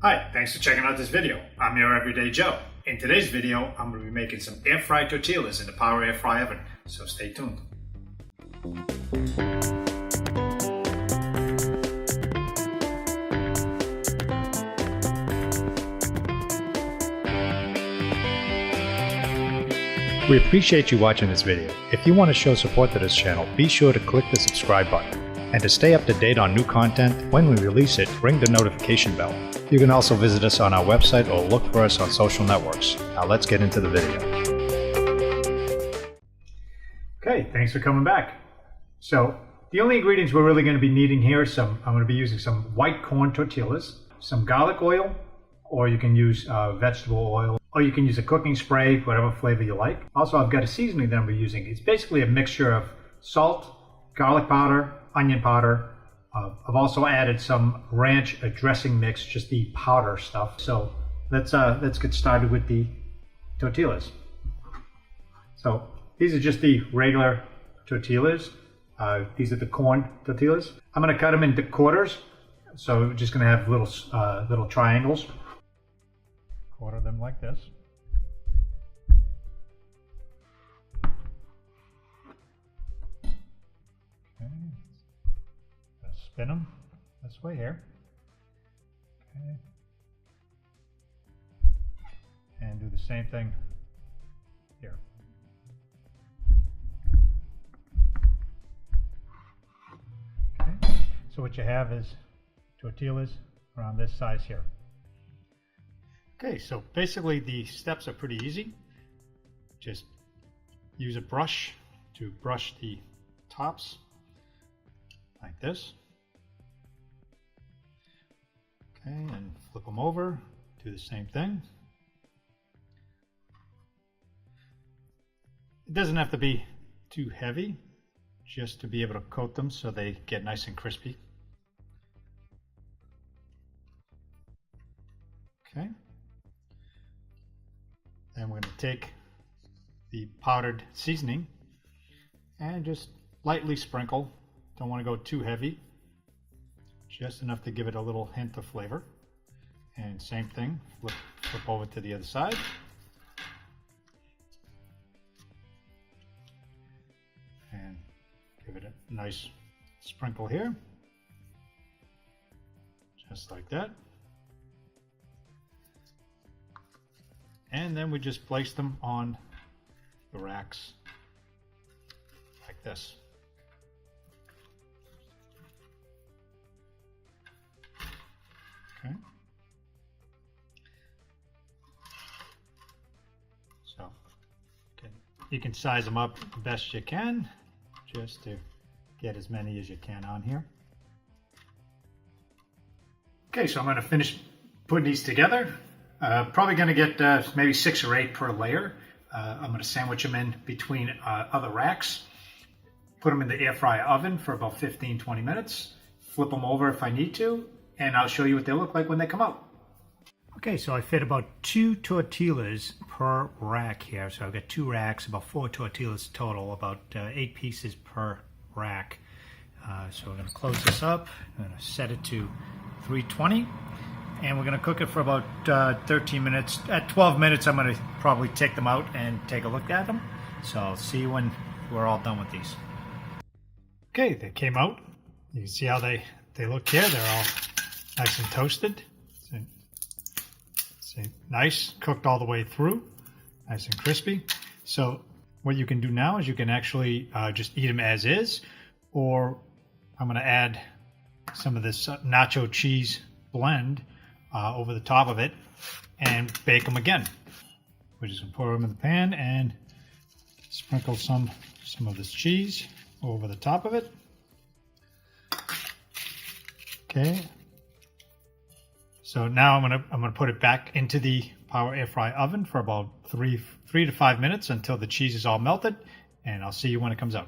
Hi, thanks for checking out this video. I'm your Everyday Joe. In today's video, I'm going to be making some air-fried tortillas in the Power Air Fry Oven, so stay tuned. We appreciate you watching this video. If you want to show support to this channel, be sure to click the subscribe button. And to stay up to date on new content, when we release it, ring the notification bell. You can also visit us on our website or look for us on social networks. Now let's get into the video. Okay, thanks for coming back. So the only ingredients we're really going to be needing here I'm going to be using some white corn tortillas, some garlic oil, or you can use vegetable oil, or you can use a cooking spray, whatever flavor you like. Also, I've got a seasoning that I'm using. It's basically a mixture of salt, garlic powder, onion powder. I've also added some ranch dressing mix, just the powder stuff. So let's get started with the tortillas. So these are just the regular tortillas. These are the corn tortillas. I'm going to cut them into quarters. So we're just going to have little triangles. Quarter them like this. Okay. Spin them this way here. Okay. And do the same thing here. Okay. So what you have is tortillas around this size here. Okay, so basically the steps are pretty easy. Just use a brush to brush the tops like this. Okay, and flip them over, do the same thing. It doesn't have to be too heavy, just to be able to coat them so they get nice and crispy. Okay. Then we're going to take the powdered seasoning and just lightly sprinkle. Don't want to go too heavy. Just enough to give it a little hint of flavor. And same thing, flip over to the other side. And give it a nice sprinkle here. Just like that. And then we just place them on the racks like this. Okay. So you can size them up the best you can, just to get as many as you can on here. Okay, so I'm going to finish putting these together. Probably going to get maybe 6 or 8 per layer. I'm going to sandwich them in between other racks. Put them in the air fryer oven for about 15-20 minutes. Flip them over if I need to, and I'll show you what they look like when they come out. Okay, so I fit about 2 tortillas per rack here. So I've got 2 racks, about 4 tortillas total, about 8 pieces per rack. So we're going to close this up. I'm going to set it to 320. And we're going to cook it for about 13 minutes. At 12 minutes, I'm going to probably take them out and take a look at them. So I'll see you when we're all done with these. Okay, they came out. You can see how they look here. They're all nice and toasted. See, nice, cooked all the way through. Nice and crispy. So what you can do now is you can actually just eat them as is. Or I'm going to add some of this nacho cheese blend over the top of it and bake them again. We're just going to pour them in the pan and sprinkle some of this cheese over the top of it. Okay. So now I'm gonna put it back into the Power Air Fry oven for about 3 to 5 minutes until the cheese is all melted, and I'll see you when it comes out.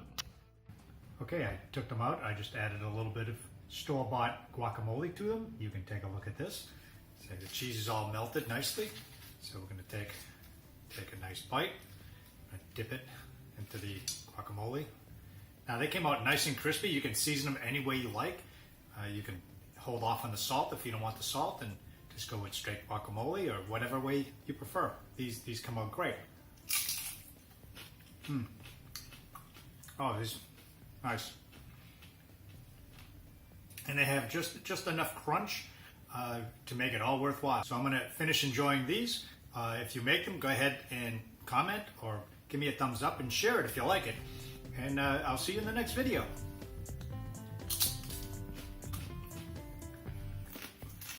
Okay, I took them out. I just added a little bit of store-bought guacamole to them. You can take a look at this. So the cheese is all melted nicely. So we're going to take a nice bite. I'm going to dip it into the guacamole. Now they came out nice and crispy. You can season them any way you like. You can hold off on the salt if you don't want the salt and just go with straight guacamole or whatever way you prefer. These come out great. Oh, this is nice. And they have just enough crunch to make it all worthwhile. So I'm gonna finish enjoying these. If you make them, go ahead and comment or give me a thumbs up and share it if you like it. And I'll see you in the next video.